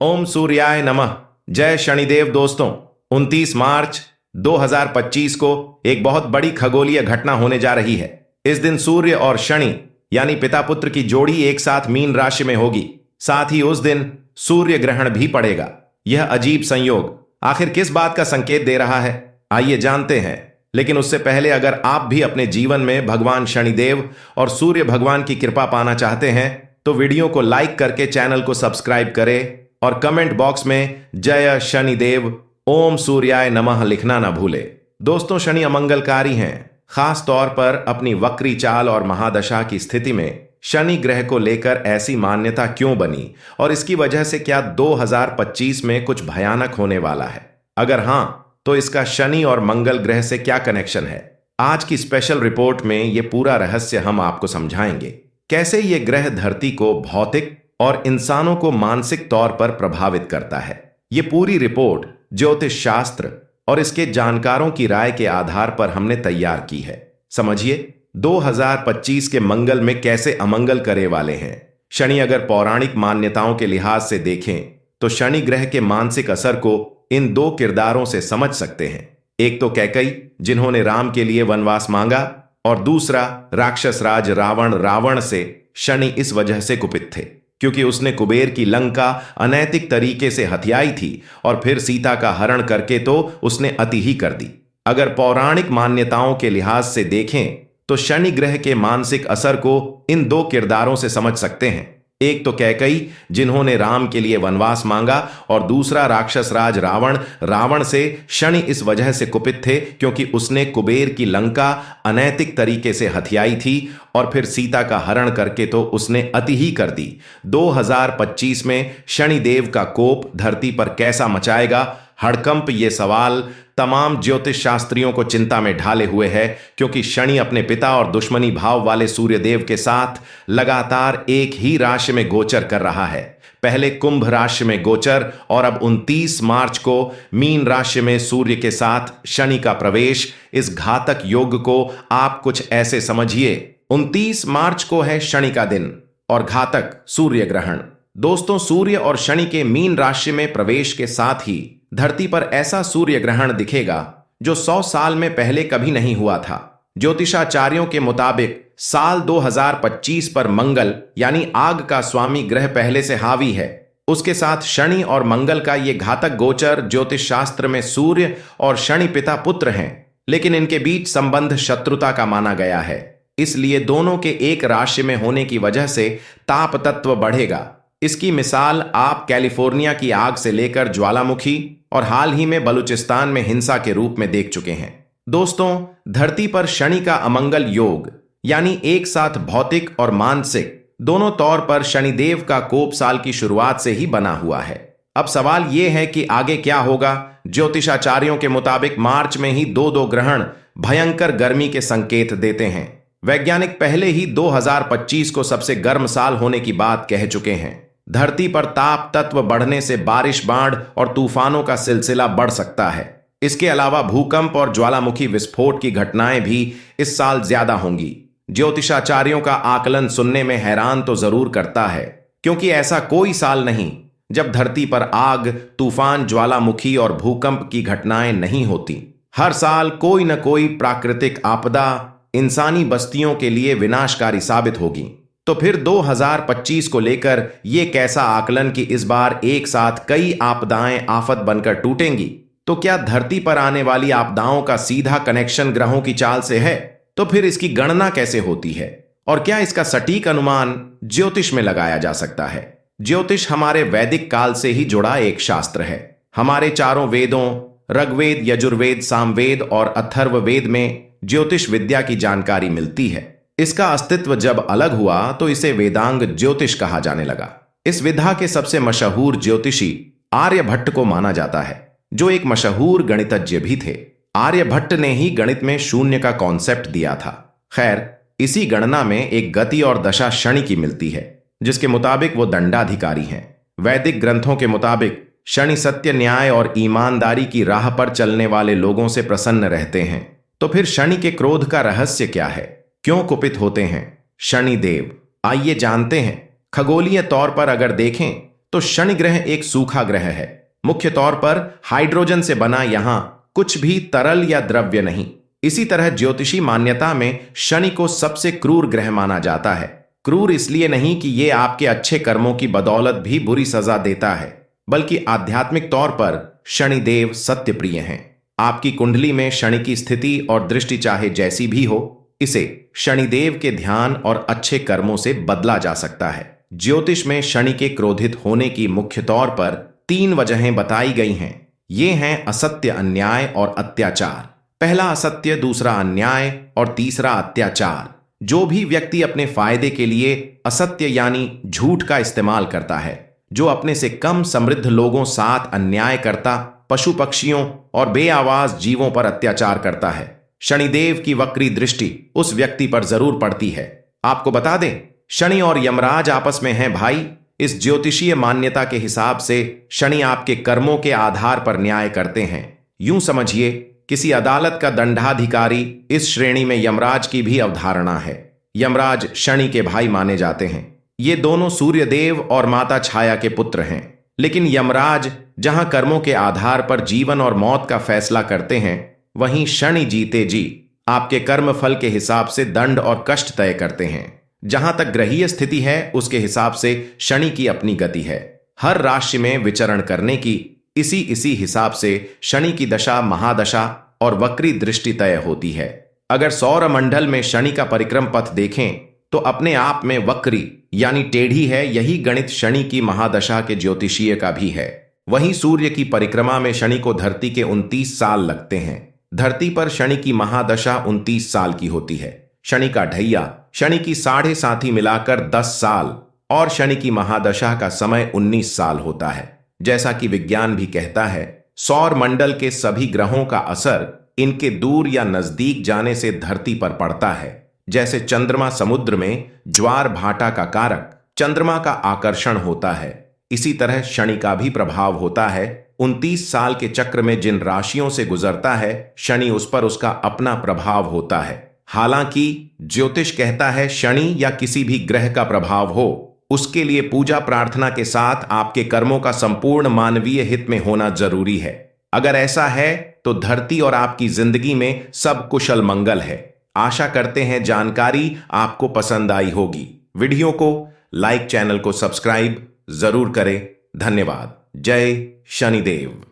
ओम सूर्याय नमः। जय शनिदेव। दोस्तों, 29 मार्च 2025 को एक बहुत बड़ी खगोलीय घटना होने जा रही है। इस दिन सूर्य और शनि यानी पिता पुत्र की जोड़ी एक साथ मीन राशि में होगी। साथ ही उस दिन सूर्य ग्रहण भी पड़ेगा। यह अजीब संयोग आखिर किस बात का संकेत दे रहा है, आइए जानते हैं। लेकिन उससे पहले अगर आप भी अपने जीवन में भगवान शनिदेव और सूर्य भगवान की कृपा पाना चाहते हैं तो वीडियो को लाइक करके चैनल को सब्सक्राइब करें और कमेंट बॉक्स में जय शनिदेव ओम सूर्याय नमः लिखना ना भूले। दोस्तों, शनि अमंगलकारी हैं। खास तौर पर अपनी वक्री चाल और महादशा की स्थिति में शनि ग्रह को लेकर ऐसी मान्यता क्यों बनी और इसकी वजह से क्या 2025 में कुछ भयानक होने वाला है? अगर हां, तो इसका शनि और मंगल ग्रह से क्या कनेक्शन है? आज की स्पेशल रिपोर्ट में यह पूरा रहस्य हम आपको समझाएंगे। कैसे ये ग्रह धरती को भौतिक और इंसानों को मानसिक तौर पर प्रभावित करता है। ये पूरी रिपोर्ट ज्योतिष शास्त्र और इसके जानकारों की राय के आधार पर हमने तैयार की है। समझिए 2025 के मंगल में कैसे अमंगल करे वाले हैं। शनि अगर पौराणिक मान्यताओं के लिहाज से देखें तो शनि ग्रह के मानसिक असर को इन दो किरदारों से समझ सकते हैं। एक तो कैकई, जिन्होंने राम के लिए वनवास मांगा, और दूसरा राक्षस राज रावण। रावण से शनि इस वजह से कुपित थे क्योंकि उसने कुबेर की लंका अनैतिक तरीके से हथियाई थी और फिर सीता का हरण करके तो उसने अति ही कर दी। अगर पौराणिक मान्यताओं के लिहाज से देखें तो शनि ग्रह के मानसिक असर को इन दो किरदारों से समझ सकते हैं। एक तो कैकई, जिन्होंने राम के लिए वनवास मांगा, और दूसरा राक्षस राज रावण। रावण से शनि इस वजह से कुपित थे क्योंकि उसने कुबेर की लंका अनैतिक तरीके से हथियाई थी और फिर सीता का हरण करके तो उसने अति ही कर दी। 2025 में शनिदेव का कोप धरती पर कैसा मचाएगा हड़कंप, ये सवाल तमाम ज्योतिष शास्त्रियों को चिंता में ढाले हुए है क्योंकि शनि अपने पिता और दुश्मनी भाव वाले सूर्यदेव के साथ लगातार एक ही राशि में गोचर कर रहा है। पहले कुंभ राशि में गोचर और अब 29 मार्च को मीन राशि में सूर्य के साथ शनि का प्रवेश। इस घातक योग को आप कुछ ऐसे समझिए, 29 मार्च को है शनि का दिन और घातक सूर्य ग्रहण। दोस्तों, सूर्य और शनि के मीन राशि में प्रवेश के साथ ही धरती पर ऐसा सूर्य ग्रहण दिखेगा जो 100 साल में पहले कभी नहीं हुआ था। ज्योतिषाचार्यों के मुताबिक साल 2025 पर मंगल यानी आग का स्वामी ग्रह पहले से हावी है। उसके साथ शनि और मंगल का ये घातक गोचर ज्योतिष शास्त्र में सूर्य और शनि पिता पुत्र हैं, लेकिन इनके बीच संबंध शत्रुता का माना गया है। इसलिए दोनों के एक राशि में होने की वजह से ताप तत्व बढ़ेगा। इसकी मिसाल आप कैलिफोर्निया की आग से लेकर ज्वालामुखी और हाल ही में बलूचिस्तान में हिंसा के रूप में देख चुके हैं। दोस्तों, धरती पर शनि का अमंगल योग यानी एक साथ भौतिक और मानसिक दोनों तौर पर शनिदेव का कोप साल की शुरुआत से ही बना हुआ है। अब सवाल यह है कि आगे क्या होगा। ज्योतिषाचार्यों के मुताबिक मार्च में ही दो ग्रहण भयंकर गर्मी के संकेत देते हैं। वैज्ञानिक पहले ही 2025 को सबसे गर्म साल होने की बात कह चुके हैं। धरती पर ताप तत्व बढ़ने से बारिश, बाढ़ और तूफानों का सिलसिला बढ़ सकता है। इसके अलावा भूकंप और ज्वालामुखी विस्फोट की घटनाएं भी इस साल ज्यादा होंगी। ज्योतिषाचार्यों का आकलन सुनने में हैरान तो जरूर करता है क्योंकि ऐसा कोई साल नहीं जब धरती पर आग, तूफान, ज्वालामुखी और भूकंप की घटनाएं नहीं होती। हर साल कोई न कोई प्राकृतिक आपदा इंसानी बस्तियों के लिए विनाशकारी साबित होगी। तो फिर 2025 को लेकर यह कैसा आकलन कि इस बार एक साथ कई आपदाएं आफत बनकर टूटेंगी? तो क्या धरती पर आने वाली आपदाओं का सीधा कनेक्शन ग्रहों की चाल से है? तो फिर इसकी गणना कैसे होती है और क्या इसका सटीक अनुमान ज्योतिष में लगाया जा सकता है? ज्योतिष हमारे वैदिक काल से ही जुड़ा एक शास्त्र है। हमारे चारों वेदों ऋग्वेद, यजुर्वेद, सामवेद और अथर्ववेद में ज्योतिष विद्या की जानकारी मिलती है। इसका अस्तित्व जब अलग हुआ तो इसे वेदांग ज्योतिष कहा जाने लगा। इस विधा के सबसे मशहूर ज्योतिषी आर्यभट्ट को माना जाता है, जो एक मशहूर गणितज्ञ भी थे। आर्यभट्ट ने ही गणित में शून्य का कॉन्सेप्ट दिया था। खैर, इसी गणना में एक गति और दशा शनि की मिलती है जिसके मुताबिक वो दंडाधिकारी हैं। वैदिक ग्रंथों के मुताबिक शनि सत्य, न्याय और ईमानदारी की राह पर चलने वाले लोगों से प्रसन्न रहते हैं। तो फिर शनि के क्रोध का रहस्य क्या है? क्यों कुपित होते हैं शनिदेव? आइए जानते हैं। खगोलीय तौर पर अगर देखें तो शनि ग्रह एक सूखा ग्रह है। मुख्य तौर पर हाइड्रोजन से बना यहां कुछ भी तरल या द्रव्य नहीं। इसी तरह ज्योतिषी मान्यता में शनि को सबसे क्रूर ग्रह माना जाता है। क्रूर इसलिए नहीं कि यह आपके अच्छे कर्मों की बदौलत भी बुरी सजा देता है, बल्कि आध्यात्मिक तौर पर शनिदेव सत्य प्रिय हैं। आपकी कुंडली में शनि की स्थिति और दृष्टि चाहे जैसी भी हो, इसे शनिदेव के ध्यान और अच्छे कर्मों से बदला जा सकता है। ज्योतिष में शनि के क्रोधित होने की मुख्य तौर पर 3 वजहें बताई गई हैं। ये हैं असत्य, अन्याय और अत्याचार। पहला असत्य, दूसरा अन्याय और तीसरा अत्याचार। जो भी व्यक्ति अपने फायदे के लिए असत्य यानी झूठ का इस्तेमाल करता है, जो अपने से कम समृद्ध लोगों साथ अन्याय करता, पशु पक्षियों और बेआवाज जीवों पर अत्याचार करता है, शनिदेव की वक्री दृष्टि उस व्यक्ति पर जरूर पड़ती है। आपको बता दें, शनि और यमराज आपस में हैं भाई। इस ज्योतिषीय मान्यता के हिसाब से शनि आपके कर्मों के आधार पर न्याय करते हैं। यूं समझिए, किसी अदालत का दंडाधिकारी इस श्रेणी में यमराज की भी अवधारणा है। यमराज शनि के भाई माने जाते हैं। ये दोनों सूर्यदेव और माता छाया के पुत्र हैं। लेकिन यमराज जहां कर्मों के आधार पर जीवन और मौत का फैसला करते हैं, वहीं शनि जीते जी आपके कर्म फल के हिसाब से दंड और कष्ट तय करते हैं। जहां तक ग्रहीय स्थिति है, उसके हिसाब से शनि की अपनी गति है। हर राशि में विचरण करने की इसी हिसाब से शनि की दशा, महादशा और वक्री दृष्टि तय होती है। अगर सौर मंडल में शनि का परिक्रम पथ देखें तो अपने आप में वक्री यानी टेढ़ी है। यही गणित शनि की महादशा के ज्योतिषीय का भी है। वहीं सूर्य की परिक्रमा में शनि को धरती के 29 साल लगते हैं। धरती पर शनि की महादशा 29 साल की होती है। शनि का ढैया, शनि की 7.5 मिलाकर 10 साल और शनि की महादशा का समय 19 साल होता है। जैसा कि विज्ञान भी कहता है, सौर मंडल के सभी ग्रहों का असर इनके दूर या नजदीक जाने से धरती पर पड़ता है। जैसे चंद्रमा समुद्र में ज्वार भाटा का कारक, चंद्रमा का आकर्षण होता है, इसी तरह शनि का भी प्रभाव होता है। 29 साल के चक्र में जिन राशियों से गुजरता है, शनि उस पर उसका अपना प्रभाव होता है। हालांकि ज्योतिष कहता है शनि या किसी भी ग्रह का प्रभाव हो, उसके लिए पूजा प्रार्थना के साथ आपके कर्मों का संपूर्ण मानवीय हित में होना जरूरी है। अगर ऐसा है तो धरती और आपकी जिंदगी में सब कुशल मंगल है। आशा करते हैं जानकारी आपको पसंद आई होगी। वीडियो को लाइक, चैनल को सब्सक्राइब जरूर करें। धन्यवाद। जय शनिदेव।